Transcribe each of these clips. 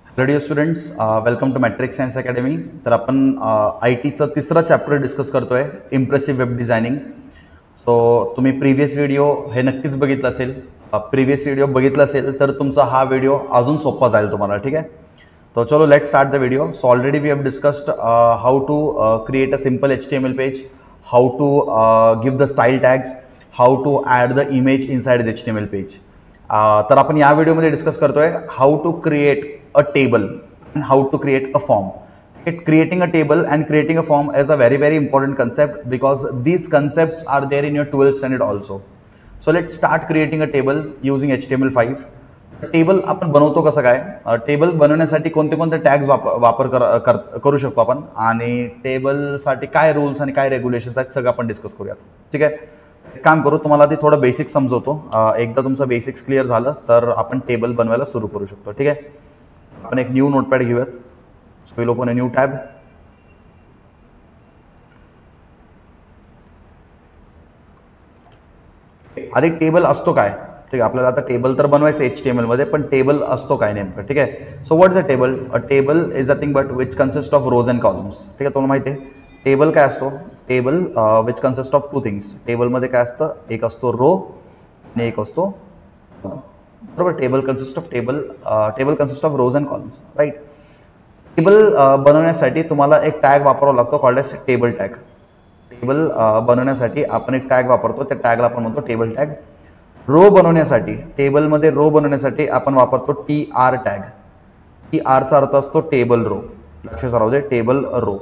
Hello dear students, welcome to Matrix Science Academy. तर आपण IT चा तिसरा चॅप्टर डिस्कस करतोय, इम्प्रेसिव्ह वेब डिझायनिंग. सो तुम्ही प्रीवियस व्हिडिओ हे नक्कीच बघितलं असेल. प्रीवियस व्हिडिओ बघितला असेल तर तुमचा हा व्हिडिओ अजून सोपा जाईल तुम्हाला. ठीक आहे, तो चलो let start the video. So already we have discussed how to create a simple HTML page, how to give the style tags, how to add the image inside the HTML page. तर आपण या व्हिडिओमध्ये discuss करतोय how to create a table and how to create a form. Creating a table and creating a form is a very important concept because these concepts are there in your 12th standard also. So let's start creating a table using HTML5. Table आपण बनवतो कसं काय, table बनवण्यासाठी कोणते कोणते tags वापर करू शकतो आपण, आणि टेबलसाठी काय रूल्स आणि काय रेग्युलेशन्स आहेत सगळं आपण डिस्कस करूयात. ठीक आहे, काम करू, तुम्हाला आधी थोडं बेसिक्स समजवतो. एकदा तुमचं बेसिक्स क्लिअर झालं तर आपण टेबल बनवायला सुरू करू शकतो. ठीक आहे, आपण एक न्यू नोटपॅड घेऊयात. Will open a new tab. आधी टेबल असतो काय, ठीक आहे, आपल्याला आता टेबल तर बनवायचं HTML मध्ये, पण टेबल असतो काय नेमकं. ठीक आहे, so what is a table? A table is nothing but which consist of rows and columns. ठीक आहे, तुम्हाला माहिती आहे टेबल काय असतो? Table which consist of two things. टेबलमध्ये काय असतं? एक असतो रो आणि एक असतो कॉलम. बरोबर, table consist of rows and columns, right. Table बनवण्यासाठी तुम्हाला एक टॅग वापरावा लागतो, called as table tag. Table बनवण्यासाठी आपण एक टॅग वापरतो, त्या टॅगला आपण म्हणतो टेबल टॅग. रो बनवण्यासाठी, टेबलमध्ये रो बनवण्यासाठी आपण वापरतो TR टॅग. TRचा अर्थ असतो टेबल रो, लक्षात राहू दे, टेबल रो.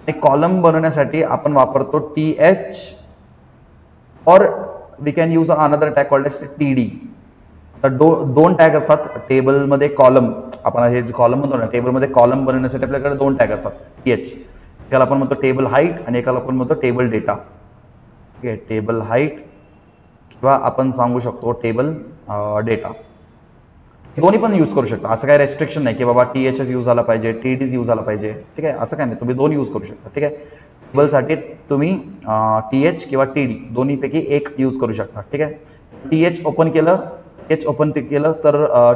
एक कॉलम बनवण्यासाठी आपण वापरतो TH, और we can use another tag called as TD. तर दोन टॅग असतात टेबलमध्ये. कॉलम, आपण हे कॉलम म्हणतो ना, टेबलमध्ये कॉलम बनवण्यासाठी आपल्याकडे दोन टॅग असतात TH. एकाला आपण म्हणतो टेबल हाईट आणि एकाला आपण म्हणतो टेबल डेटा. ठीक आहे, टेबल हाईट किंवा आपण सांगू शकतो टेबल डेटा. दोन्ही पण यूज करू शकता, असं काही रेस्ट्रिक्शन नाही की बाबा THच यूज झाला पाहिजे, TDच यूज झाला पाहिजे. ठीक आहे, असं काय नाही, तुम्ही दोन्ही यूज करू शकता. ठीक आहे, टेबलसाठी तुम्ही TH किंवा TD दोन्हीपैकी एक यूज करू शकता. ठीक आहे, TH ओपन केलं तर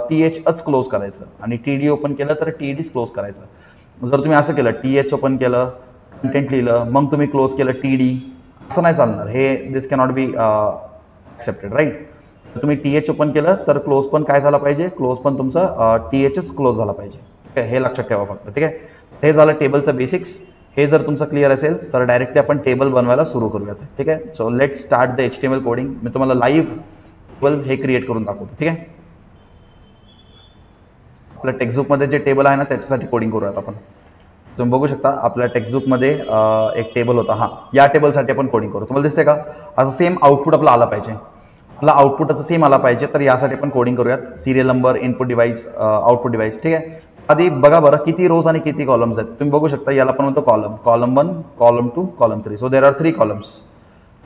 THच क्लोज करायचं, आणि TD ओपन केलं तर TDच क्लोज करायचं. जर तुम्ही असं केलं, TH ओपन केलं, कंटेंट लिहिलं, मग तुम्ही क्लोज केलं TD, असं नाही चालणार. हे दिस कॅनॉट बी ॲक्सेप्टेड, राईट. तर तुम्ही TH ओपन केलं तर क्लोज पण काय झाला पाहिजे? क्लोज पण तुमचं THच क्लोज झाला पाहिजे. ठीक आहे, हे लक्षात ठेवा फक्त. ठीक आहे, हे झालं टेबलचं बेसिक्स. हे जर तुमचं क्लिअर असेल तर डायरेक्टली आपण टेबल बनवायला सुरू करूयात. ठीक आहे, so let start the HTML coding. मी तुम्हाला लाईव्ह टेबल हे क्रिएट करून दाखवतो. ठीक आहे, आपल्या टेक्स्टबुकमध्ये जे टेबल आहे ना त्याच्यासाठी कोडिंग करूयात आपण. तुम्ही बघू शकता आपल्या टेक्स्टबुकमध्ये एक टेबल होता. हां, या टेबलसाठी आपण कोडिंग करू. तुम्हाला दिसते का? असं सेम आउटपुट आपलं आला पाहिजे. आपला आउटपुट असं सेम आला पाहिजे, तर यासाठी आपण कोडिंग करूयात. Serial number, input device, output device. ठीक आहे, आधी बघा बरं किती रोज आणि किती कॉलम्स आहेत. तुम्ही बघू शकता, याला पण म्हणतो column. Column 1, column 2, column 3. So there are 3 columns.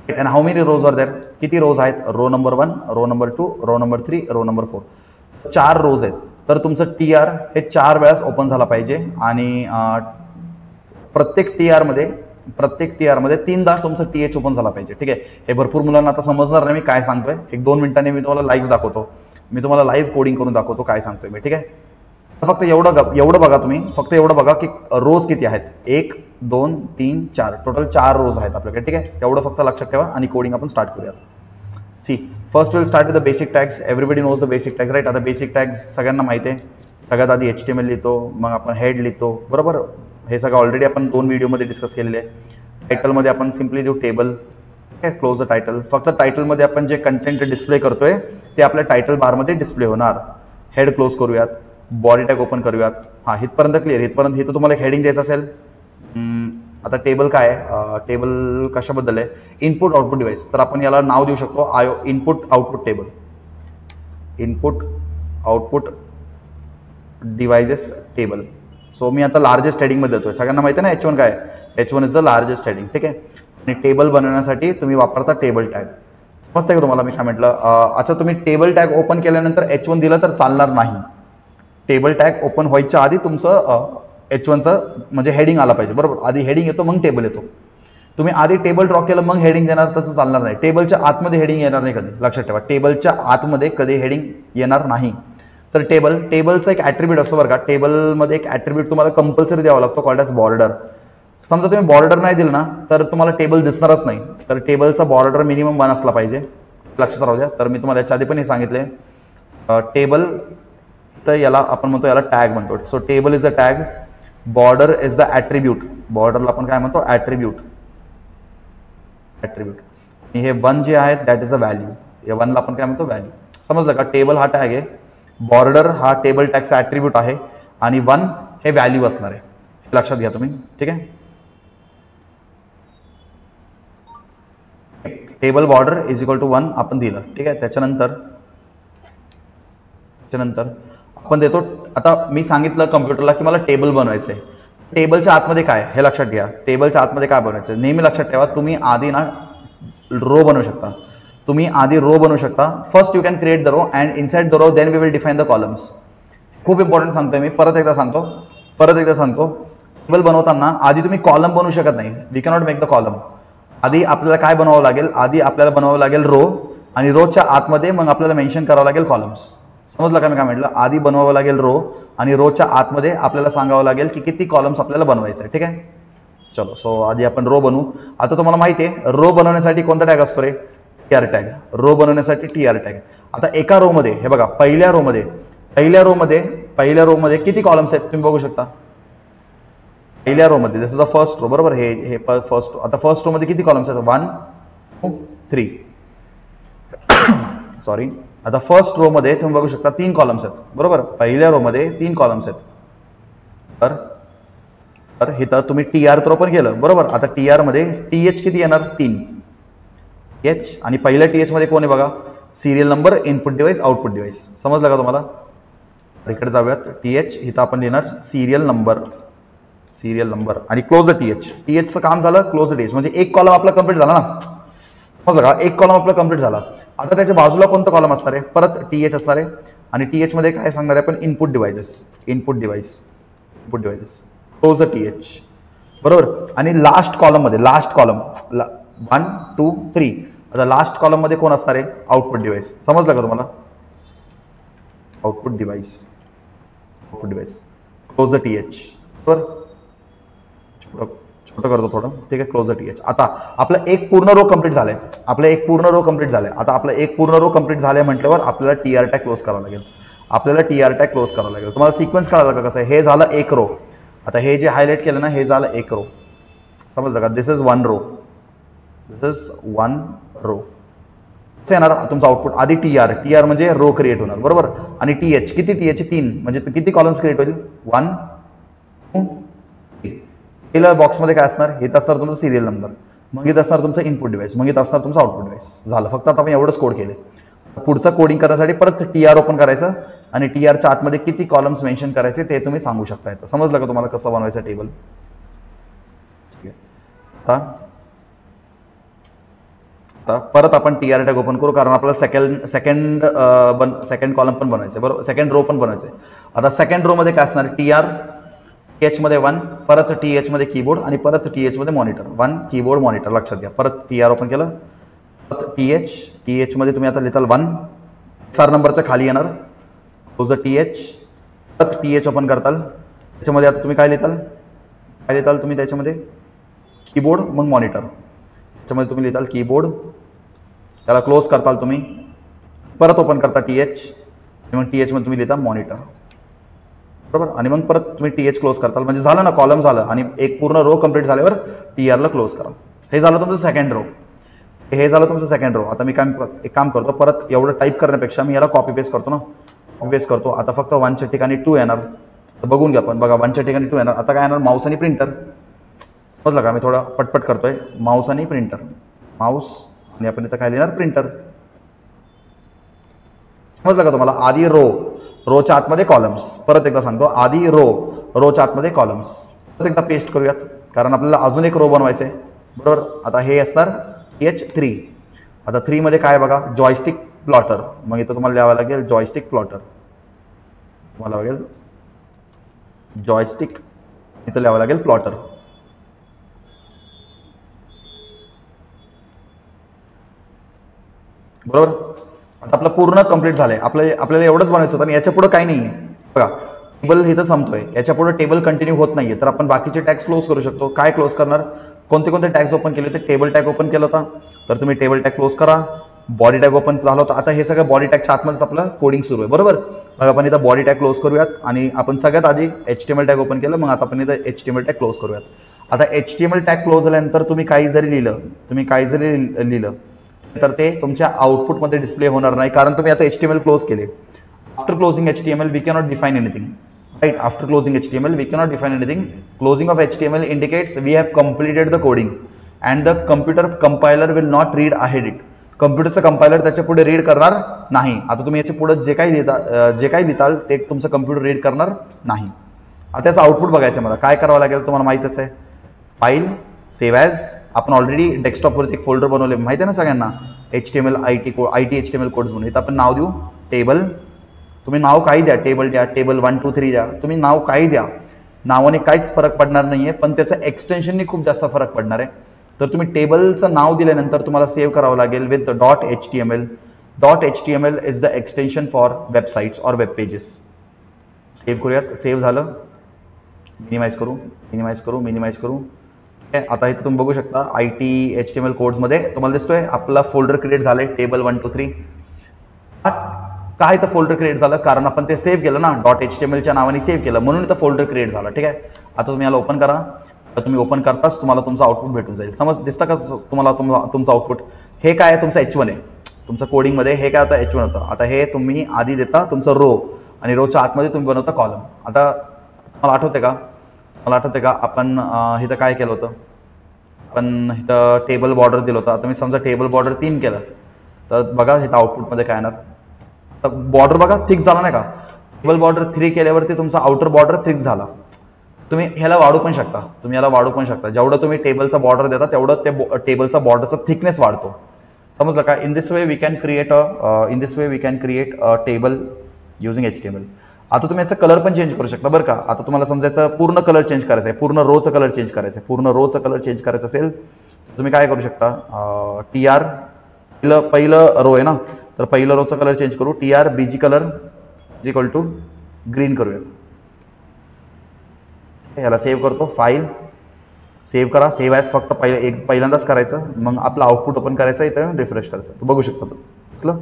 And how many rows are there? किती रोज आहेत? Row number 1, row number 2, row number 3, row number 4. 4 rows आहेत. तर तुमचं TR हे 4 वेळास ओपन झाला पाहिजे, आणि प्रत्येक TR मध्ये 3दा तुमचं TH ओपन झाला पाहिजे. ठीक आहे, हे भरपूर मुलांना आता समजणार नाही मी काय सांगतोय. 1-2 मिनिटांनी मी तुम्हाला लाईव्ह दाखवतो. मी तुम्हाला लाईव्ह कोडिंग करून दाखवतो काय सांगतोय मी. ठीक आहे, फक्त एवढं बघा तुम्ही, फक्त एवढं बघा की रोज किती आहेत. 1, 2, 3, 4, टोटल 4 रोज आहेत आपल्याकडे. ठीक आहे, एवढं फक्त लक्षात ठेवा आणि कोडिंग आपण स्टार्ट करूयात. See, first will start with the basic tags. Everybody knows the basic tags, right. आता बेसिक टॅग्स सगळ्यांना माहिती आहे. सगळ्यात आधी HTML लिहितो, मग आपण हेड लिहितो, बरोबर. हे सगळं ऑलरेडी आपण 2 व्हिडिओमध्ये डिस्कस केलेले आहे. टायटलमध्ये आपण सिम्पली देऊ टेबल. ठीक आहे, क्लोज द टायटल. फक्त टायटलमध्ये आपण जे कंटेंट डिस्प्ले करतोय ते आपल्या टायटल बारमध्ये डिस्प्ले होणार. हेड क्लोज करूयात, बॉडी टॅग ओपन करूयात. हां, इथपर्यंत क्लिअर. इथं तुम्हाला एक हेडिंग द्यायचं असेल. आता टेबल काय आहे? टेबल कशाबद्दल आहे? Input output device. तर आपण याला नाव देऊ शकतो input output table. Input output devices table. So मी आता लार्जेस्ट हेडिंगमध्ये देतोय. सगळ्यांना माहिती आहे ना H1 काय? H1 is the largest heading. ठीक आहे, आणि टेबल बनवण्यासाठी तुम्ही वापरता टेबल टॅग. समजतंय का तुम्हाला मी काय म्हटलं? अच्छा, तुम्ही टेबल टॅग ओपन केल्यानंतर H1 दिलं तर चालणार नाही. टेबल टॅग ओपन व्हायच्या आधी तुमचं H1चं म्हणजे हेडिंग आला पाहिजे, बरोबर. आधी हेडिंग येतो मग टेबल येतो. तुम्ही आधी टेबल ड्रॉ केलं मग हेडिंग देणार, तसं चालणार नाही. टेबलच्या आतमध्ये हेडिंग येणार नाही कधी, लक्षात ठेवा. टेबलच्या आतमध्ये कधी हेडिंग येणार नाही. तर टेबलचा एक ॲट्रिब्यूट असतो बरं का. टेबलमध्ये एक ॲट्रिब्यूट तुम्हाला कंपल्सरी द्यावा लागतो, कॉल्ड ॲज बॉर्डर. समजा तुम्ही बॉर्डर नाही दिलं ना तर तुम्हाला टेबल दिसणारच नाही. तर टेबलचा बॉर्डर मिनिमम 1 असला पाहिजे, लक्षात राहू द्या. तर मी तुम्हाला याच्या आधी पण हे सांगितले, टेबल तर याला आपण म्हणतो, याला टॅग म्हणतो. So table is a tag, border is the attribute. बॉर्डरला आपण काय म्हणतो, ॲट्रिब्यूट. आणि हे 1 जे आहे दॅट इज अ व्हॅल्यू. या 1ला आपण काय म्हणतो, व्हॅल्यू. समजलं का. टेबल हा टॅग आहे, बॉर्डर हा टेबल टॅगचा ॲट्रिब्यूट आहे आणि 1 हे व्हॅल्यू असणार आहे. लक्षात घ्या तुम्ही, ठीक आहे. Table border is equal to 1 आपण दिलं, ठीक आहे. त्याच्यानंतर आपण देतो, आता मी सांगितलं कम्प्युटरला की मला टेबल बनवायचं आहे. टेबलच्या आतमध्ये काय हे लक्षात घ्या. टेबलच्या आतमध्ये काय बनवायचं नेहमी लक्षात ठेवा. तुम्ही आधी ना रो बनवू शकता. First you can create the row and inside the row then we will define the columns. खूप इम्पॉर्टंट सांगतोय मी, परत एकदा सांगतो. टेबल बनवताना आधी तुम्ही कॉलम बनवू शकत नाही. We cannot make the column. आधी आपल्याला काय बनवावं लागेल, रो, आणि रोच्या आतमध्ये मग आपल्याला मेन्शन करावं लागेल कॉलम्स. समजलं का मी काय म्हटलं. आधी बनवावं लागेल रो आणि रोच्या आतमध्ये आपल्याला सांगावं लागेल की किती कॉलम्स आपल्याला बनवायचं आहे, ठीक आहे. चलो, सो आधी आपण रो बनवू. आता तुम्हाला माहिती आहे रो बनवण्यासाठी कोणता टॅग असतो रे, टीआर टॅग. रो बनवण्यासाठी टीआर टॅग. आता एका रो मध्ये हे बघा, पहिल्या रो मध्ये किती कॉलम्स आहेत तुम्ही बघू शकता. पहिल्या रो मध्ये, दिस इज द फर्स्ट रो, बरोबर. हे फर्स्ट रो. आता फर्स्ट रो मध्ये किती कॉलम्स आहेत, 1 2 3 सॉरी. आता फर्स्ट रो मध्ये तुम्ही बघू शकता 3 कॉलम्स आहेत, बरोबर. पहिल्या रो मध्ये 3 कॉलम्स आहेत. तर इथं तुम्ही टीआर थ्रो पण केलं, बरोबर. आता टीआर मध्ये टीएच किती येणार, 3 एच. आणि पहिल्या टीएच मध्ये कोण आहे बघा, serial number, input device, output device. समजलं का तुम्हाला. इकडे जाऊयात. टीएच इथं आपण लिहिणार सिरियल नंबर आणि क्लोज द टीएच. टीएचचं काम झालं, क्लोज द टीएच म्हणजे एक कॉलम आपला कंप्लीट झाला ना. समजलं का, एक कॉलम आपला कंप्लीट झाला. आता त्याच्या बाजूला कोणतं कॉलम असणार आहे, परत टीएच असणार आहे. आणि टीएच मध्ये काय सांगणार आहे आपण, input devices, close the TH, बरोबर. आणि लास्ट कॉलम 1 2 3. आता लास्ट कॉलम मध्ये कोण असणार आहे, आउटपुट डिवाइस. समजलं का तुम्हाला. Output device close the TH, बरोबर. छोटं करतो थोडं, ठीक आहे. Close the TH. आता आपलं एक पूर्ण रो कंप्लीट झालंय. आता आपलं एक पूर्ण रो कंप्लीट झालंय म्हटल्यावर आपल्याला टीआर टॅग क्लोज करावं लागेल. तुम्हाला सिक्वेन्स कळाला का कसं आहे. हे झालं एक रो. आता हे जे हायलाइट केलं ना, हे झालं एक रो. समजलं का. दिस इज वन रो. येणार तुमचं आउटपुट. आधी टीआर म्हणजे रो क्रिएट होणार, बरोबर. आणि टीएच किती, टीएच 3 म्हणजे किती कॉलम्स क्रिएट होईल, 1 2 3. पहिल्या बॉक्समध्ये काय असणार, हे असणार तुमचं सिरियल नंबर, मग इथं असणार तुमचं इनपुट डिवाइस, मग इथं असणार तुमचं आउटपुट डिवाइस. झालं. फक्त आता आपण एवढंच कोड केले. पुढचं कोडिंग करण्यासाठी परत टीआर ओपन करायचं आणि टीआरच्या आतमध्ये किती कॉलम्स मेन्शन करायचे ते तुम्ही सांगू शकता. येतं. समजलं का तुम्हाला कसं बनवायचं टेबल. आता परत आपण टीआर टॅग ओपन करू, कारण आपल्याला सेकंड कॉलम पण बनवायचं, बरोबर. सेकंड रो पण बनवायचं. आता सेकंड रो मध्ये काय असणार, टीएच मध्ये 1, परत टीएच मध्ये कीबोर्ड आणि परत टीएच मध्ये मॉनिटर. 1 keyboard monitor. लक्षात घ्या. परत टीआर ओपन केलं, परत टीएच मध्ये तुम्ही आता लिहिताल 1, 4 नंबरच्या खाली येणार तुझं टीएच. परत टीएच ओपन करताल, त्याच्यामध्ये आता तुम्ही काय लिहिताल तुम्ही त्याच्यामध्ये कीबोर्ड मग मॉनिटर. त्याच्यामध्ये तुम्ही लिहिताल कीबोर्ड, त्याला क्लोज करताल तुम्ही, परत ओपन करता टीएच, मग टीएच मध्ये तुम्ही लिहिता मॉनिटर, बरोबर. आणि मग परत तुम्ही टीएच क्लोज करताल. म्हणजे झालं ना, कॉलम झालं. आणि एक पूर्ण रो कंप्लीट झाल्यावर टीआरला क्लोज करा. हे झालं तुमचं सेकंड रो. आता मी एक काम करतो, परत एवढं टाईप करण्यापेक्षा मी याला कॉपी पेस्ट करतो. आता फक्त 1च्या ठिकाणी 2 येणार. तर बघून घ्या आपण, बघा 1च्या ठिकाणी 2 येणार. आता काय येणार, माऊस आणि प्रिंटर. समजलं का, मी थोडा पटपट करतोय. माऊस आणि प्रिंटर, आणि आपण इथं काय लिहिणार, प्रिंटर. समजलं का तुम्हाला. आधी रोच्या आतमध्ये कॉलम्स. परत एकदा सांगतो, आधी रोच्या आतमध्ये कॉलम्स. परत एकदा पेस्ट करूयात, कारण आपल्याला अजून एक रो बनवायचं आहे, बरोबर. आता हे असणार H3. आता 3 मध्ये काय बघा, जॉयस्टिक प्लॉटर. मग इथं तुम्हाला लिहावं लागेल जॉयस्टिक प्लॉटर. इथं लिहावं लागेल प्लॉटर. बरोबर. आता आपलं पूर्ण कंप्लीट झालंय. आपल्याला एवढंच बनायचं होतं आणि याच्या पुढे काही नाही आहे. बघा टेबल इथं संपतोय, याच्या पुढे टेबल कंटिन्यू होत नाहीये, तर आपण बाकीचे टॅग्स क्लोज करू शकतो. काय क्लोज करणार? कोणते कोणते टॅग्स ओपन केले होते? टेबल टॅग ओपन केला होता, तर तुम्ही टेबल टॅग क्लोज करा. बॉडी टॅग ओपन झाला होता. आता हे सगळं बॉडी टॅगच्या आतमध्येच आपलं कोडिंग सुरू आहे, बरोबर. मग आपण इथं बॉडी टॅग क्लोज करूयात आणि आपण सगळ्यात आधी HTML टॅग ओपन केलं, मग आता आपण इथं HTML टॅग क्लोज करूयात. आता HTML टॅग क्लोज झाल्यानंतर तुम्ही काही जरी लिहिलं तर ते तुमच्या आउटपुटमध्ये डिस्प्ले होणार नाही, कारण तुम्ही आता HTML क्लोज केले. After closing HTML we cannot define anything. Right, after closing HTML we cannot define anything. Closing of HTML indicates we have completed the coding and the computer compiler will not read ahead it. कम्प्युटरचं compiler त्याच्या पुढे read करणार नाही. आता तुम्ही याच्या पुढे जे काही लिहिताल ते तुमचं कम्प्युटर रीड करणार नाही. आता त्याचं आउटपुट बघायचं मला. काय करावं लागेल तुम्हाला माहितच आहे. File, save as. आपण ऑलरेडी डेस्कटॉपवरती एक फोल्डर बनवले, माहिती आहे ना सगळ्यांना, HTML IT HTML कोड्स म्हणून. इथं आपण नाव देऊ टेबल. तुम्ही नाव काही द्या, टेबल द्या, टेबल 1 2 3 द्या, तुम्ही नाव काही द्या. नावाने काहीच फरक पडणार नाही आहे, पण त्याचं एक्सटेन्शननी खूप जास्त फरक पडणार आहे. तर तुम्ही टेबलचं नाव दिल्यानंतर तुम्हाला सेव्ह करावं लागेल with .html. .html is the extension for websites और वेब पेजेस. सेव्ह करूयात. सेव्ह झालं. मिनिमाइज करू. आता इथं तुम्ही बघू शकता IT HTML कोड्समध्ये तुम्हाला दिसतोय आपला फोल्डर क्रिएट झालंय टेबल 1 2 3. काय तर फोल्डर क्रिएट झालं कारण आपण ते सेव्ह केलं ना, .htmlच्या नावाने सेव्ह केलं, म्हणून इथं फोल्डर क्रिएट झालं. ठीक आहे. आता तुम्ही याला ओपन करा. तर तुम्ही ओपन करताच तुम्हाला तुमचं आउटपुट भेटून जाईल. समज दिसतं का तुम्हाला तुमचं आउटपुट? हे काय आहे? तुमचं H1 आहे. तुमचं कोडिंगमध्ये हे काय होतं? H1 होतं. आता हे तुम्ही आधी देता तुमचं रो आणि रोच्या आतमध्ये तुम्ही बनवता कॉलम. आता मला आठवते का आपण इथं काय केलं होतं? आपण इथं टेबल बॉर्डर दिलं होतं. आता मी समजा टेबल बॉर्डर 3 केलं, तर बघा इथं आउटपुटमध्ये काय येणार? बॉर्डर बघा थिक झाला नाही का? टेबल बॉर्डर 3 केल्यावरती तुमचा आउटर बॉर्डर थिक झाला. तुम्ही ह्याला वाढू पण शकता. जेवढं तुम्ही टेबलचा बॉर्डर देता तेवढं ते टेबलचा बॉर्डरचा थिकनेस वाढतो. समजलं का? In this way we can create a table using HTML. आता तुम्ही याचा कलर पण चेंज करू शकता बरं का. आता तुम्हाला समजायचं पूर्ण कलर चेंज करायचा आहे, पूर्ण रोचा कलर चेंज करायचा असेल तर तुम्ही काय करू शकता? TR पहिलं रो आहे ना, तर पहिलं रोचा कलर चेंज करू. TR BG colour is equal to green करूयात. याला सेव्ह करतो. फाईल सेव्ह करा. सेव्ह ॲज फक्त पहिल्यांदाच करायचं, मग आपलं आउटपुट ओपन करायचं, इथं रिफ्रेश करायचं. तो बघू शकता. दिसलं?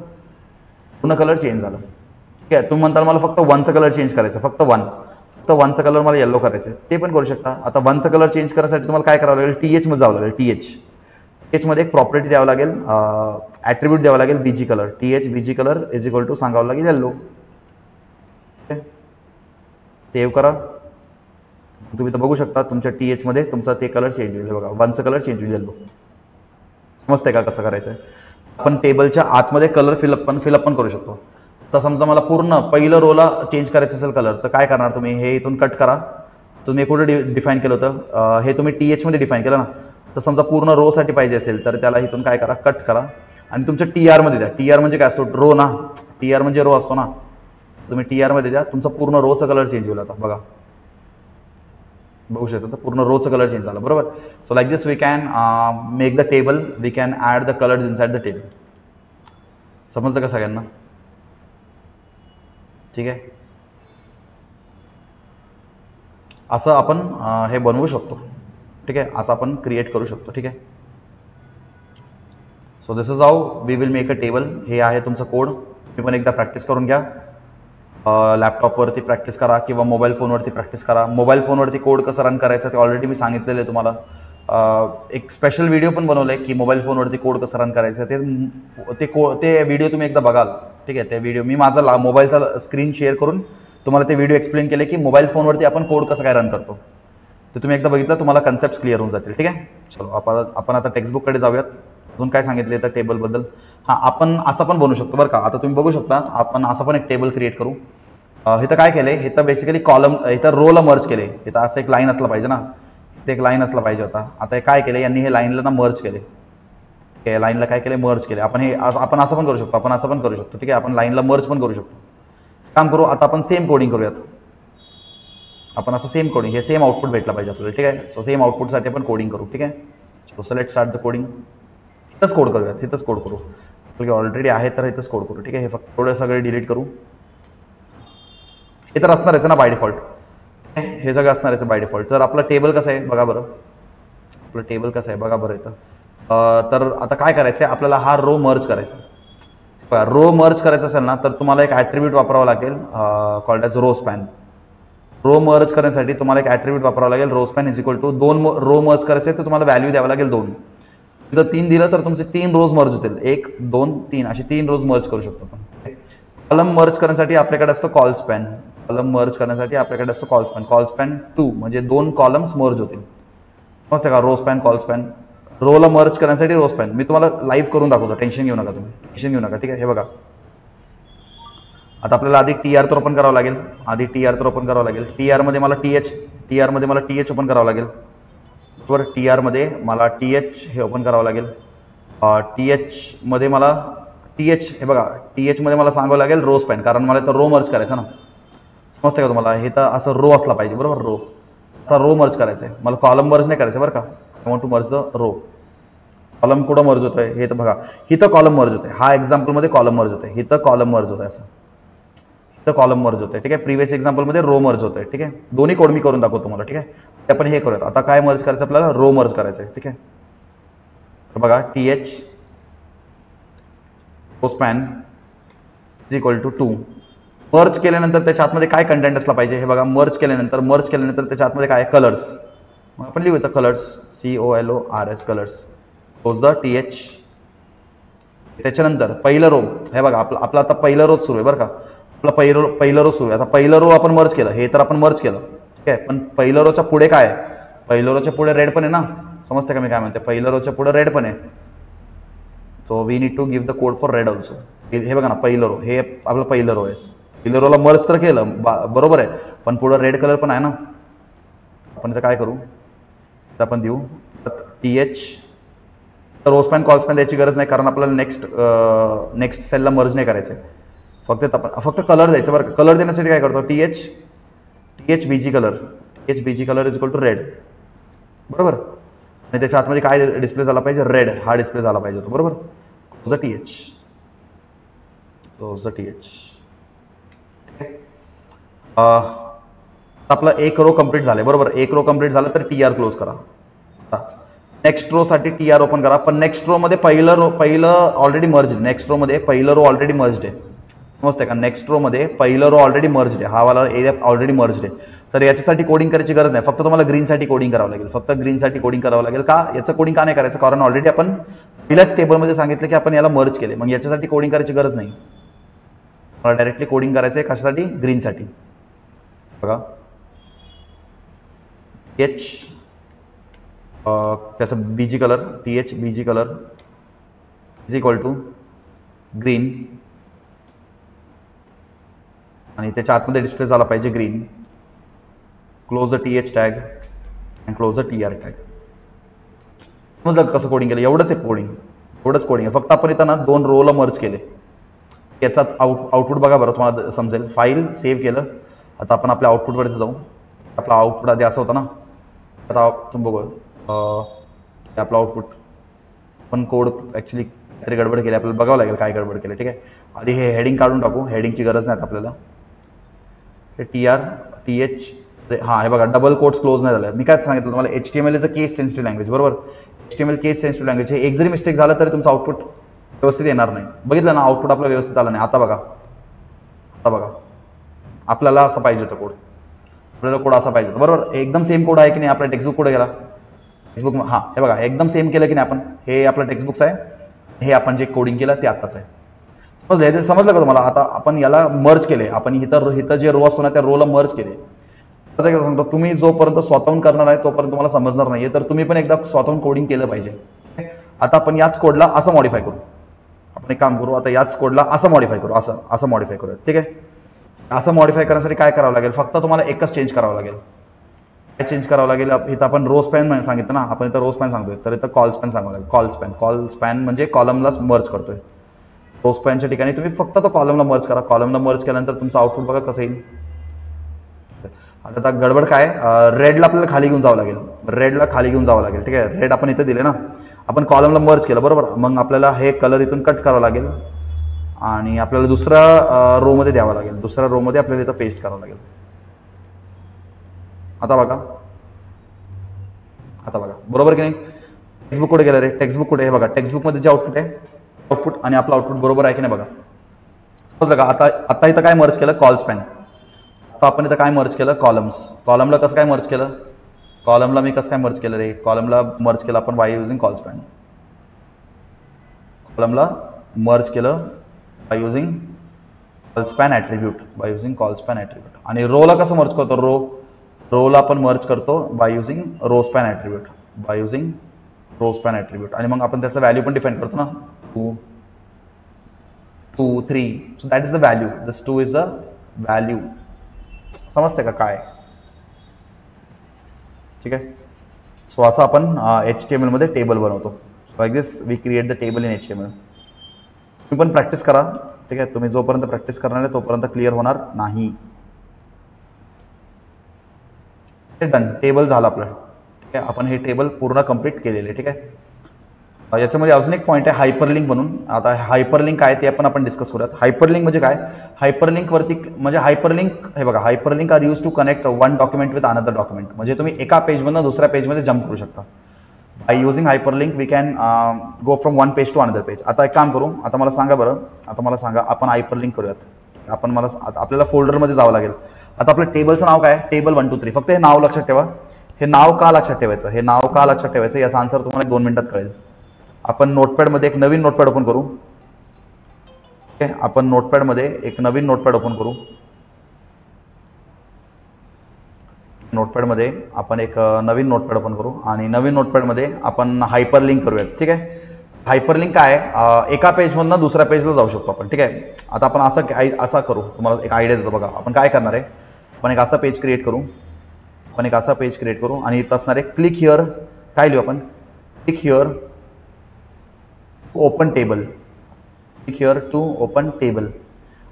पूर्ण कलर चेंज झाला. ठीक आहे. तुम्ही म्हणताल मला फक्त 1चा कलर चेंज करायचं, फक्त 1चा कलर मला येलो करायचं, ते पण करू शकता. आता 1चा कलर चेंज करण्यासाठी तुम्हाला काय करावं लागेल? TH मध्ये जावं लागेल. TH मध्ये एक प्रॉपर्टी द्यावं लागेल, ॲट्रिब्यूट द्यावं लागेल BG colour. TH BG colour is equal to सांगावं लागेल येल्लो. सेव्ह करा. तुम्ही तर बघू शकता तुमच्या TH मध्ये तुमचा ते कलर चेंज होईल. बघा 1चा कलर चेंज होईल येल्लो. समजतंय का कसं करायचं? आपण टेबलच्या आतमध्ये कलर फिलअप पण करू शकतो. तर समजा मला पूर्ण पहिलं रोला चेंज करायचं असेल कलर, तर काय करणार तुम्ही? हे इथून कट करा. तुम्ही कुठे डिफाईन केलं होतं? हे तुम्ही TH मध्ये डिफाईन केलं ना. तर समजा पूर्ण रोसाठी पाहिजे असेल तर त्याला इथून काय करा? कट करा आणि तुमच्या TR मध्ये द्या. TR म्हणजे काय असतो? रो ना. TR म्हणजे रो असतो ना. तुम्ही TR मध्ये द्या. तुमचा पूर्ण रोचा कलर चेंज होईल. आता बघू शकता तर पूर्ण रोचा कलर चेंज झाला, बरोबर. So like this we can make the table, we can add the colours inside the table. समजलं का सगळ्यांना? ठीक आहे. असं आपण हे बनवू शकतो. ठीक आहे. असं आपण क्रिएट करू शकतो. ठीक आहे. So this is how we will make a table. हे आहे तुमचं कोड. तुम्ही पण एकदा प्रॅक्टिस करून घ्या. लॅपटॉपवरती प्रॅक्टिस करा किंवा मोबाईल फोनवरती प्रॅक्टिस करा. मोबाईल फोनवरती कोड कसं रन करायचं ते ऑलरेडी मी सांगितलेलं आहे तुम्हाला. एक स्पेशल व्हिडिओ पण बनवलं आहे की मोबाईल फोनवरती कोड कसं रन करायचं ते व्हिडिओ तुम्ही एकदा बघाल. ठीक आहे. ते व्हिडिओ मी माझा मोबाईलचा स्क्रीन शेअर करून तुम्हाला ते व्हिडिओ एक्सप्लेन केले की मोबाईल फोनवरती आपण कोड कसं काय रन करतो. तर तुम्ही एकदा बघितलं तुम्हाला कन्सेप्ट क्लिअर होऊन जातील. ठीक आहे. चलो आपण आता टेक्स्टबुककडे जाऊयात. अजून काय सांगितले तर टेबलबद्दल. हां, आपण असं पण बनवू शकतो बरं का. आता तुम्ही बघू शकता आपण असं पण एक टेबल क्रिएट करू. इथं काय केलं आहे? इथं बेसिकली कॉलम, इथं रोला मर्ज केले. इथं असं एक लाईन असला पाहिजे ना, इथे एक लाईन असला पाहिजे होता. आता हे काय केलं यांनी? हे लाईनला ना मर्ज केले. हे लाईनला काय केले? मर्ज केले. आपण असं पण करू शकतो. ठीक आहे. आपण लाईनला मर्ज पण करू शकतो. काम करू. आता आपण सेम कोडिंग करूयात. आपण असं सेम कोडिंग, हे सेम आउटपुट भेटला पाहिजे आपल्याला. ठीक आहे. सो सेम आउटपुटसाठी आपण कोडिंग करू. ठीक आहे. So let's start the coding. इथंच कोड करूयात. इथंच कोड करू. ऑलरेडी आहे तर इथंच कोड करू. ठीक आहे, हे फक्त थोडं सगळे डिलीट करू. हे तर असणारच ना बाय डिफॉल्ट, हे सगळं असणारच बाय डिफॉल्ट. तर आपलं टेबल कसं आहे बघा बरं, आपलं टेबल कसं आहे बघा बरं इथं. तर आता काय करायचं आहे, आपल्याला हा रो मर्ज करायचा. रो मर्ज करायचं असेल ना तर तुम्हाला एक ॲट्रिब्यूट वापरावं लागेल called as row span. Row merge करण्यासाठी तुम्हाला एक ॲट्रिब्यूट वापरावं लागेल row span is equal to 2 row merge करायचे तर तुम्हाला व्हॅल्यू द्यावं लागेल 2. जर 3 दिलं तर तुमचे 3 रोज मर्ज होतील, 1 2 3 असे 3 रोज मर्ज करू शकतो आपण. कॉलम मर्ज करण्यासाठी आपल्याकडे असतो कॉल स्पॅन. कॉलम मर्ज करण्यासाठी आपल्याकडे असतो कॉल स्पॅन. कॉल स्पॅन 2 म्हणजे 2 कॉलम्स मर्ज होतील. समजते का, रो स्पॅन कॉल स्पॅन. रोला मर्ज करण्यासाठी रो स्पॅन मी तुम्हाला लाईव्ह करून दाखवतो, टेन्शन घेऊ नका तुम्ही, टेन्शन घेऊ नका. ठीक आहे, हे बघा आता आपल्याला आधी टी आर तर ओपन करावं लागेल. टी आरमध्ये मला टी एच ओपन करावं लागेल. बरोबर, टी आरमध्ये मला टी एच हे ओपन करावं लागेल. टी एचमध्ये मला हे बघा टी एचमध्ये मला सांगावं लागेल रो स्पॅन, कारण मला तर रो मर्ज करायचं ना. समजतं का तुम्हाला, हे तर असं रो असला पाहिजे. बरोबर, रो आता रो मर्ज करायचं आहे मला, कॉलम मर्ज नाही करायचं बरं का. I want to merge the row. Column कुठं मर्ज होतोय हे तर बघा, हिथं कॉलम मर्ज होतोय. हा एक्झाम्पलमध्ये कॉलम मर्ज होतोय, हिथं कॉलम मर्ज होतोय, असं हिथं कॉलम मर्ज होतोय. ठीक आहे, प्रिव्हियस एक्झाम्पलमध्ये रो मर्ज होतोय. ठीक आहे, दोन्ही कोड मी करून दाखवतो तुम्हाला. ठीक आहे, आपण हे करूयात. आता काय मर्ज करायचं आपल्याला, रो मर्ज करायचं आहे. ठीक आहे, तर बघा T H row span is equal to 2. Merge केल्यानंतर त्याच्या आतमध्ये काय कंटेंट असला पाहिजे हे बघा. मर्ज केल्यानंतर त्याच्या आतमध्ये काय कलर्स, मग आपण लिहू इथं colours, COLORS colours. Close the T H. त्याच्यानंतर पहिलं रो, हे बघा आपलं आता पहिलं रोज सुरू आहे बरं का. आपलं पहिलं रो सुरू आहे. आता पहिलं रो आपण मर्ज केलं, हे तर आपण मर्ज केलं. ठीक आहे, पण पहिलं रोच्या पुढे काय आहे, पहिलं रोच्या पुढे रेड पण आहे ना. समजते का मी काय म्हणते, पहिलं रोच्या पुढे रेड पण आहे. So we need to give the code for red also. हे बघा ना, पहिलं रो हे आपलं पहिलं रो आहे. पहिलं रोला मर्ज तर केलं बरोबर आहे, पण पुढं रेड कलर पण आहे ना. आपण इथं काय करू, इथं आपण देऊ T H. Row span col span द्यायची गरज नाही, कारण आपल्याला नेक्स्ट सेलला मर्ज नाही करायचं आहे. फक्त कलर द्यायचं बरं. कलर देण्यासाठी काय करतो, T H BG colour is equal to red. बरोबर, आणि त्याच्या आतमध्ये काय डिस्प्ले झाला पाहिजे, रेड हा डिस्प्ले झाला पाहिजे होतो. बरोबर, क्लोज द टी एच. आपला एक रो कंप्लीट झाले. बरोबर, एक रो कंप्लीट झालं तर टी आर क्लोज करा. नेक्स्ट रो साठी टी आर ओपन करा, पण नेक्स्ट रो मध्ये पहिलं ऑलरेडी मर्ज. नेक्स्ट रो मध्ये पहिलं रो ऑलरेडी मर्ज्ड आहे. समजते का, नेक्स्ट रो मध्ये पहिलं रो ऑलरेडी मर्ज्ड आहे, हा वाला एरिया ऑलरेडी मर्ज्ड आहे. तर याच्यासाठी कोडिंग करायची गरज नाही, फक्त तुम्हाला ग्रीनसाठी कोडिंग करावं लागेल. का याचं कोडिंग का नाही करायचं, कारण ऑलरेडी आपण पहिल्याच टेबलमध्ये सांगितलं की आपण याला मर्ज केले. मग याच्यासाठी कोडिंग करायची गरज नाही, मला डायरेक्टली कोडिंग करायचं आहे. कशासाठी, ग्रीनसाठी. बघा एच त्याचं BG colour, T H BG colour is equal to green, आणि त्याच्या आतमध्ये डिस्प्ले झाला पाहिजे green. Close the T H tag and close the T R tag. समजलं कसं कोडिंग केलं, एवढंच कोडिंग आहे. फक्त आपण इथं ना 2 रोला मर्ज केले. याचा आउटपुट बघा बरं, तुम्हाला समजेल. फाईल सेव्ह केलं. आता आपण आपल्या आउटपुटवरती जाऊ. आपला आउटपुट आधी असं होतं ना, आता तुम्ही बघू आपलं आउटपुट. पण कोड ॲक्च्युली काहीतरी गडबड केली, आपल्याला बघावं लागेल काय गडबड केलं. ठीक आहे, आधी हे हेडिंग काढून टाकू, हेडिंगची गरज नाही आपल्याला. हे टी एच हां, हे बघा डबल कोट्स क्लोज नाही झालं. मी काय सांगितलं तुम्हाला, HTML is a case sensitive language. बरोबर, HTML केस सेन्सिटिव्ह लँग्वेज. हे एक जरी मिस्टेक झालं तरी तुमचं आउटपुट व्यवस्थित येणार नाही. बघितलं ना, आउटपुट आपलं व्यवस्थित आलं नाही. आता बघा आपल्याला असं पाहिजे होतं कोड, आपल्याला कोड असा पाहिजे होता. बरोबर, एकदम सेम कोड आहे की नाही. आपला टेक्स्टबुक कुठे गेला, टेक्स्टबुक. हां, हे बघा एकदम सेम केलं की नाही आपण. हे आपलं टेक्स्टबुक्स आहे, हे आपण जे कोडिंग केलं ते आत्ताच आहे. समजलं का तुम्हाला. आता आपण याला मर्ज केले, आपण इथं जे रो असतो ना त्या रोला मर्ज केले. आता काय सांगतो, तुम्ही जोपर्यंत स्वतःहून करणार आहे तोपर्यंत तुम्हाला समजणार नाही, तर तुम्ही पण एकदा स्वतःहून कोडिंग केलं पाहिजे. आता आपण याच कोडला असं मॉडिफाय करू. आपण एक काम करू, आता याच कोडला असं मॉडिफाय करू, असं मॉडिफाय करूया. ठीक आहे, असं मॉडिफाय करण्यासाठी काय करावं लागेल, फक्त तुम्हाला एकच चेंज करावं लागेल. काय चेंज करावं लागेल, इथं आपण रो स्पॅन सांगितलं ना, आपण इथं रो स्पॅन सांगतोय, तर इथं कॉल स्पॅन सांगावं लागेल. कॉल स्पॅन म्हणजे कॉलमला मर्ज करतोय. रो स्पॅनच्या ठिकाणी तुम्ही फक्त तो कॉलमला मर्ज करा. कॉलमला मर्ज केल्यानंतर तुमचं आउटपुट बघा कसं येईल. आता गडबड काय, रेडला आपल्याला खाली घेऊन जावं लागेल, रेडला खाली घेऊन जावं लागेल. ठीक आहे, रेड आपण इथे दिले ना, आपण कॉलमला मर्ज केलं बरोबर. मग आपल्याला हे कलर इथून कट करावं लागेल आणि आपल्याला दुसऱ्या रोमध्ये द्यावं लागेल. दुसऱ्या रोमध्ये आपल्याला इथं पेस्ट करावं लागेल. आता बघा, आता बघा बरोबर की नाही. टेक्स्टबुक कुठे गेलं रे, टेक्स्टबुक कुठे, हे बघा टेक्स्टबुकमध्ये जे आउटपुट आहे, आउटपुट आणि आपलं आउटपुट बरोबर आहे की नाही बघा. समजलं का. आता इथं काय मर्ज केलं, कॉल स्पॅन. आता आपण इथं काय मर्ज केलं, कॉलम्स. कॉलमला कसं काय मर्ज केलं, कॉलमला मी कसं काय मर्ज केलं रे, कॉलमला मर्ज केलं आपण बाय युझिंग कॉल स्पॅन. कॉलमला मर्ज केलं by using col span attribute, by using col span attribute. आणि रोला कसं मर्ज करतो, रोला आपण मर्ज करतो by using row span attribute, by using row span attribute. आणि मग आपण त्याचं व्हॅल्यू पण डिफाईन करतो ना, 2 3. So that is the value, this 2 is the value. समजते का काय. ठीक आहे. सो असं आपण HTML मध्ये टेबल बनवतो. Like this we create the table in HTML. तुम्ही पण प्रॅक्टिस करा. ठीक आहे, तुम्ही जोपर्यंत प्रॅक्टिस करणार आहे तोपर्यंत क्लिअर होणार नाही. डन, टेबल झालं आपलं. ठीक आहे, आपण हे टेबल पूर्ण कंप्लीट केलेले. ठीक आहे, याच्यामध्ये अजून एक पॉईंट आहे हायपरलिंक म्हणून. आता हायपरलिंक काय ते आपण डिस्कस करूयात. हायपरलिंक म्हणजे काय, हायपरलिंकवरती म्हणजे हायपरलिंक, हे बघा hyperlink are use to connect one document with another document. म्हणजे तुम्ही एका पेजमधून दुसऱ्या पेजमध्ये जम्प करू शकता. By using hyperlink we can go from one page to another page. आता एक काम करू, आता मला सांगा बरं, आता मला सांगा आपण हायपरलिंक करूयात. आपल्याला फोल्डरमध्ये जावं लागेल. आता आपलं टेबलचं नाव काय, टेबल 1 2 3. फक्त हे नाव लक्षात ठेवा. हे नाव का लक्षात ठेवायचं, हे नाव का लक्षात ठेवायचं याचा आन्सर तुम्हाला 2 मिनिटात कळेल. आपण नोटपॅडमध्ये एक नवीन नोटपॅड ओपन करू. ओके, आपण नोटपॅडमध्ये एक नवीन नोटपॅड ओपन करू. नोटपॅडमध्ये आपण एक नवीन नोटपॅड ओपन करू आणि नवीन नोटपॅडमध्ये आपण हायपरलिंक करूयात. ठीक आहे, हायपरलिंक काय, एका पेजमधून दुसऱ्या पेजला जाऊ शकतो आपण. ठीक आहे, आता आपण असं करू, तुम्हाला एक आयडिया देतो बघा. आपण काय करणार आहे, आपण एक असा पेज क्रिएट करू. आपण एक असा पेज क्रिएट करू आणि इथं असणार आहे क्लिक हिअर. काय लिहू आपण, click here open table, click here to open table.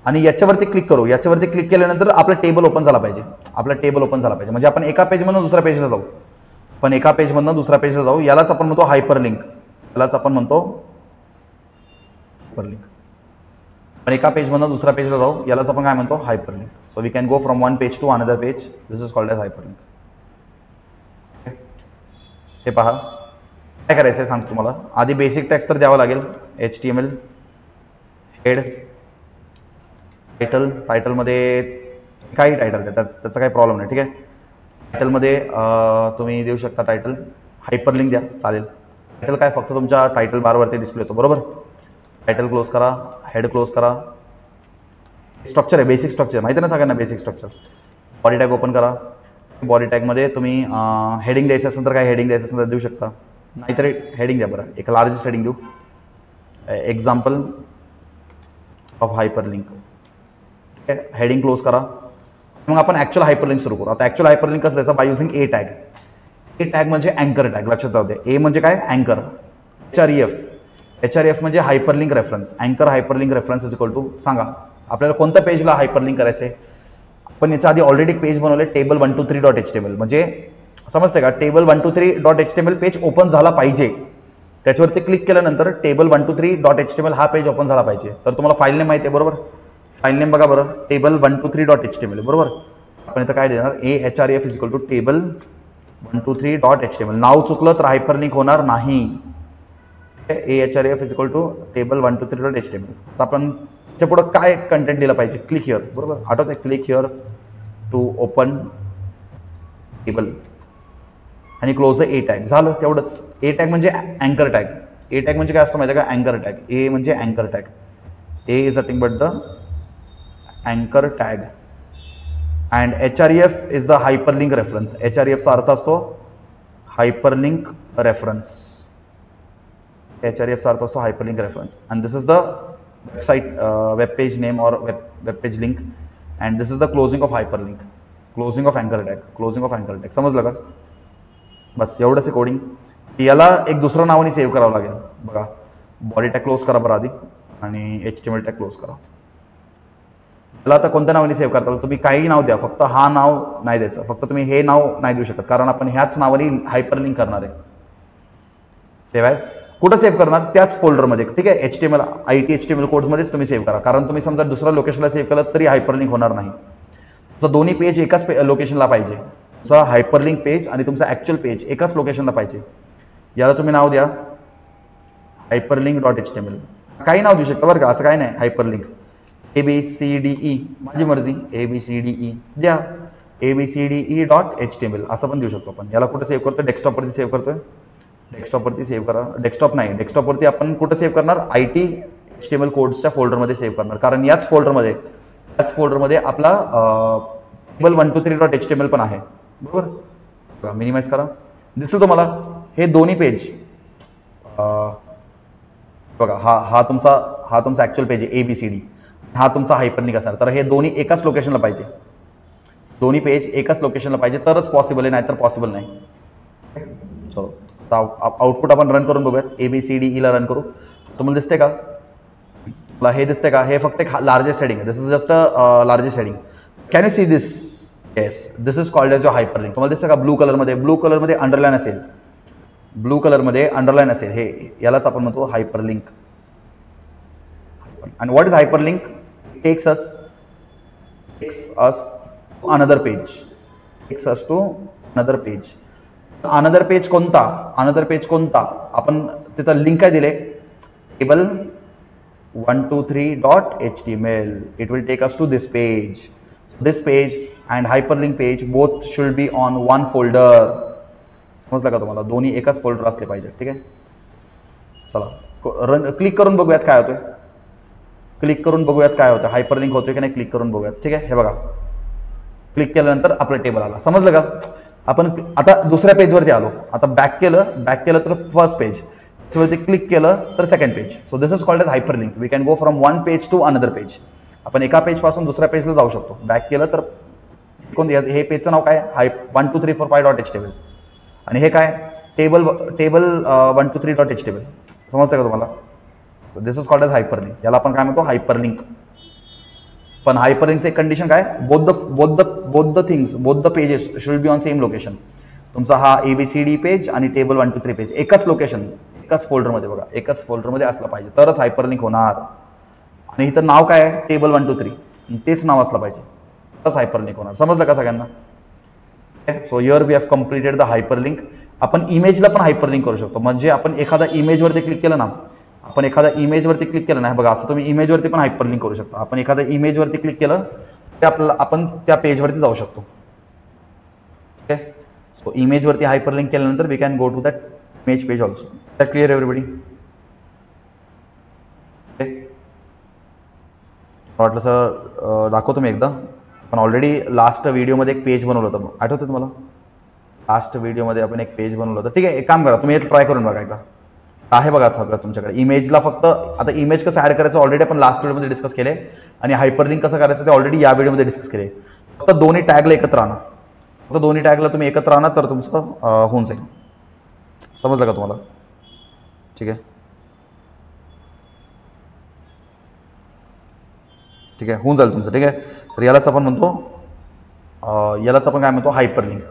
आणि याच्यावरती क्लिक करू. याच्यावरती क्लिक केल्यानंतर आपलं टेबल ओपन झाला पाहिजे. आपलं टेबल ओपन झाला पाहिजे म्हणजे आपण एका पेजमधून दुसऱ्या पेजला जाऊ. आपण एका पेजमधून दुसऱ्या पेजला जाऊ. यालाच आपण म्हणतो हायपरलिंक. यालाच आपण म्हणतो हायपरलिंक. आपण एका पेजमधून दुसऱ्या पेजला जाऊ, यालाच आपण काय म्हणतो, hyperlink. So we can go from one page to another page. This is called as hyperlink. हे पहा काय करायचं आहे सांगतो तुम्हाला. आधी बेसिक टॅक्स तर द्यावा लागेल. HTML हेड, टायटलमध्ये काही टायटल द्या, त्याचा काही प्रॉब्लेम नाही. ठीक आहे, टायटलमध्ये तुम्ही देऊ शकता टायटल. हायपरलिंक द्या चालेल. टायटल काय फक्त तुमच्या टायटल बारवरती डिस्प्ले होतो बरोबर. टायटल क्लोज करा, हेड क्लोज करा. स्ट्रक्चर आहे, बेसिक स्ट्रक्चर माहिती आहे ना सगळ्यांना, basic structure. Body tag open करा. बॉडी टॅगमध्ये तुम्ही हेडिंग द्यायचं असेल तर काय हेडिंग द्यायचं असेल तर देऊ शकता. नाहीतर हेडिंग द्या बरं, एक लार्जेस्ट हेडिंग देऊ, एक्झाम्पल ऑफ हायपरलिंक. ठीक आहे, हेडिंग क्लोज करा. मग आपण ॲक्च्युअल हायपरलिंक सुरू करू. आता ॲक्च्युअल हायपरलिंक कसं द्यायचं, by using A tag. A tag म्हणजे अँकर टॅग, लक्षात राहू दे. ए म्हणजे काय, अँकर. HREF म्हणजे हायपरलिंक रेफरन्स. अँकर hyperlink reference is equal to, सांगा आपल्याला कोणत्या पेजला हायपरलिंक करायचं आहे. आपण याच्या आधी ऑलरेडी एक पेज बनवले, टेबल 123.html. म्हणजे समजते का, टेबल 123.html पेज ओपन झाला पाहिजे. त्याच्यावरती क्लिक केल्यानंतर टेबल 123.html हा पेज ओपन झाला पाहिजे. तर तुम्हाला फाईल नेम माहिती आहे बरोबर. फाईल नेम बघा बरं, टेबल 123.html बरोबर. आपण इथं काय देणार, HREF is equal to table 123.html. नाव चुकलं तर हायपरलिंक होणार नाही. HREF is equal to table 123.html. आता आपण त्याच्या पुढं काय कंटेंट दिलं पाहिजे, क्लिक हिअर बरोबर. आठवत आहे, click here to open table आणि क्लोज द ए टॅग. झालं तेवढंच. ए टॅग म्हणजे अँकर टॅग. ए टॅग म्हणजे काय असतं माहिती आहे का, अँकर टॅग. ए म्हणजे अँकर tag. A is nothing but the अँकर tag. And HREF is the hyperlink reference. HREFचा अर्थ असतो हायपरलिंक रेफरन्स. HREFचा अर्थ असतो hyperlink reference. And this is the website, web page name और web page link. And this is the closing of hyperlink, closing of अँकर tag, closing of अँकर tag. समजलं का, बस एवढंच आहे कोडिंग. याला एक दुसरं नावाने सेव्ह करावं लागेल बघा. बॉडी टॅग क्लोज करा बरं आधी आणि HTML टॅग क्लोज करा. त्याला आता कोणत्या नावाने सेव्ह करता तुम्ही काही नाव द्या, फक्त हा नाव नाही द्यायचं, फक्त तुम्ही हे नाव नाही देऊ शकत कारण आपण ह्याच नावाने हायपरलिंक करणार आहे. सेव्ह ॲज कुठं सेव्ह करणार, त्याच फोल्डरमध्ये. ठीक आहे, HTML IT HTML कोड्समध्येच तुम्ही सेव्ह करा, कारण तुम्ही समजा दुसऱ्या लोकेशनला सेव्ह केलं तरी हायपरलिंक होणार नाही. तुमचं दोन्ही पेज एकाच लोकेशनला पाहिजे. तुमचा हायपरलिंक पेज आणि तुमचा ॲक्च्युअल पेज एकाच लोकेशनला पाहिजे. याला तुम्ही नाव द्या hyperlink.html. काही नाव देऊ शकता बरं का, असं काही नाही. हायपरलिंक ABCDE माझी मर्जी, ABCDE द्या, ABCDE.html असं पण देऊ शकतो आपण. याला कुठं सेव्ह करतो, डेस्कटॉपवरती सेव्ह करतोय. डेस्कटॉपवरती सेव्ह करा. डेस्कटॉप नाही, डेस्कटॉपवरती आपण कुठं सेव्ह करणार, IT HTML कोड्सच्या फोल्डरमध्ये सेव्ह करणार, कारण याच फोल्डरमध्ये आपला table123.html पण आहे. बरोबर, मिनिमाइज करा, दिसलं तुम्हाला हे दोन्ही पेज. बघा हा तुमचा ॲक्च्युअल पेज आहे ABCD, हा तुमचा हायपरलिंक असणार. तर हे दोन्ही एकाच लोकेशनला पाहिजे, दोन्ही पेज एकाच लोकेशनला पाहिजे तरच पॉसिबल आहे, नाहीतर पॉसिबल नाही. चलो आउटपुट आपण रन करून बघूयात. ABCDE ला रन करू. तुम्हाला दिसते का, मला हे दिसते का, हे फक्त एक लार्जेस्ट हेडिंग आहे. This is just a largest heading. Can you see this? Yes, this is called as a hyperlink. तुम्हाला दिसतं का ब्लू कलरमध्ये अंडरलाईन असेल, हे यालाच आपण म्हणतो हायपरलिंक. आणि what is hyperlink? Takes us to another page. Another page कोणता? आपण तिथं लिंक काय दिले, table123.html. It will take us to this page. This page and hyperlink page both should be on one folder. समजलं का तुम्हाला? दोन्ही एकाच फोल्डर असले पाहिजे. ठीक आहे, चला क्लिक करून बघूयात काय होतं. हायपरलिंक होतोय की नाही क्लिक करून बघूयात. ठीक आहे, हे बघा, क्लिक केल्यानंतर आपलं टेबल आला. समजलं का? आपण आता दुसऱ्या पेजवरती आलो. आता बॅक केलं तर फर्स्ट पेज, वरती क्लिक केलं तर second page. So this is called as hyperlink. We can go from one page to another page. आपण एका पेज पासून दुसऱ्या पेजला जाऊ शकतो. बॅक केलं तर हे पेजचं नाव काय, 12345.html. आणि हे काय, table123.html. समजतं का तुम्हाला? दिस इज कॉल्ड एज हायपरलिंक. याला आपण काय म्हणतो, हायपरलिंक. पण हायपरलिंकचं एक कंडिशन काय, both the pages should be on same location. तुमचा हा ABCD पेज आणि table123 पेज एकाच फोल्डरमध्ये, बघा एकाच फोल्डरमध्ये असला पाहिजे तरच हायपरलिंक होणार. आणि इथं नाव काय आहे, table123, तेच नाव असलं पाहिजे तरच हायपरलिंक होणार. समजलं का सगळ्यांना? So here we have completed the hyperlink. आपण इमेजला पण हायपरलिंक करू शकतो. म्हणजे आपण एखादा इमेजवरती क्लिक केलं ना, बघा असं तुम्ही इमेजवरती पण हायपरलिंक करू शकता. आपण एखाद्या इमेजवरती क्लिक केलं तर आपण त्या पेजवरती जाऊ शकतो. ओके, सो इमेजवरती हायपरलिंक केल्यानंतर we can go to that image page also. That clear everybody? वाटलं सर दाखवतो मी एकदा. आपण ऑलरेडी लास्ट व्हिडिओमध्ये एक पेज बनवलं होतं, आठवतं तुम्हाला? लास्ट व्हिडिओमध्ये आपण एक पेज बनवलं होतं. ठीक आहे, एक काम करा, तुम्ही ट्राय करून बघा एकदा. आहे बघा सगळं तुमच्याकडे. इमेजला फक्त आता इमेज कसं ॲड करायचं ऑलरेडी आपण लास्ट व्हिडिओमध्ये डिस्कस केले, आणि हायपरलिंक कसं करायचं ते ऑलरेडी या व्हिडिओमध्ये डिस्कस केले. फक्त दोन्ही टॅगला एकत्र आणा. तुम्ही एकत्र आणा तर तुमचं होऊन जाईल. समजलं का तुम्हाला? ठीक आहे, होऊन जाईल तुमचं. ठीक आहे, तर यालाच आपण काय म्हणतो, हायपरलिंक.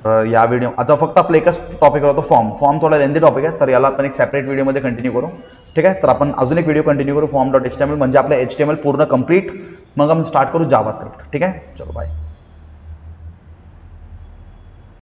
तर या व्हिडिओ आता फक्त आपलं एकच टॉपिक होतो, फॉर्म थोडा लेंदी टॉपिक आहे, तर याला आपण एक सेपरेट व्हिडिओमध्ये कंटिन्यू करू. ठीक आहे, तर आपण अजून एक व्हिडिओ कंटिन्यू करू form.html, म्हणजे आपलं HTML पूर्ण कंप्लीट. मग आपण स्टार्ट करू जावास्क्रिप्ट. ठीक आहे, चलो बाय.